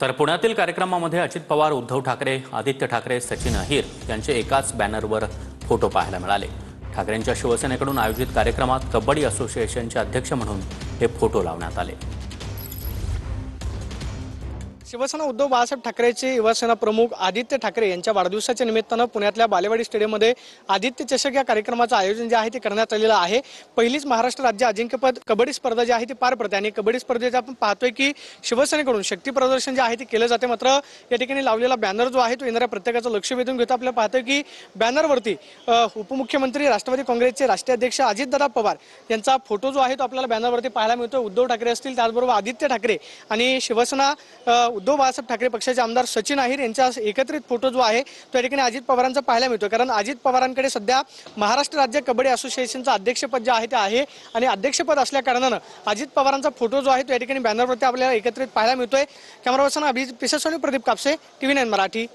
तर पुण्यातील कार्यक्रमामध्ये अजित पवार, उद्धव ठाकरे, आदित्य ठाकरे, सचिन अहिर यांचे एकाच बॅनरवर फोटो पाहायला मिळाले। ठाकरेंच्या शिवसेनेकडून आयोजित कार्यक्रमात कबड्डी असोसिएशनचे अध्यक्ष म्हणून हे फोटो लावण्यात आले। शिवसेना उद्धव बाळासाहेब ठाकरेचे युवासेना प्रमुख आदित्य ठाकरे यांच्या वाढदिवसाच्या निमित्तानं पुण्यातल्या बालेवाडी स्टेडियममध्ये आदित्य चषक या कार्यक्रमाचं आयोजन जे आहे ते करण्यात आलेलं आहे। पहिलीच महाराष्ट्र राज्य अजिंक्यपद कबड्डी स्पर्धा जी आहे ती पार पडते आणि कबड्डी स्पर्धेत आपण पाहतोय की शिवसेनेकडून शक्ती प्रदर्शन जे आहे ते केलं जाते। मात्र या ठिकाणी लावलेला बॅनर जो आहे तो येणाऱ्या प्रत्येकाचं लक्ष वेधून घेतो। आपल्याला पाहतोय की बॅनरवरती उपमुख्यमंत्री राष्ट्रवादी काँग्रेसचे राष्ट्रीय अध्यक्ष अजितदादा पवार यांचा फोटो जो आहे तो आपल्याला बॅनरवरती पाहायला मिळतो। उद्धव ठाकरे असतील, त्याचबरोबर आदित्य ठाकरे आणि शिवसेना उद्धव बाळासाहेब ठाकरे पक्षाचे आमदार सचिन अहिर यांचा एकत्रित फोटो जो आहे तो या ठिकाणी अजित पवारांचा पाहायला मिळतो। कारण अजित पवारांकडे सध्या महाराष्ट्र राज्य कबड्डी असोसिएशनचं अध्यक्षपद जे आहे ते आहे आणि अध्यक्षपद असल्या कारणानं अजित पवारांचा फोटो जो आहे तो या ठिकाणी बॅनरवरती आपल्याला एकत्रित पाहायला मिळतोय। Camera person Abhijit Pisesoni, Pradeep Kapse, TV9 Marathi.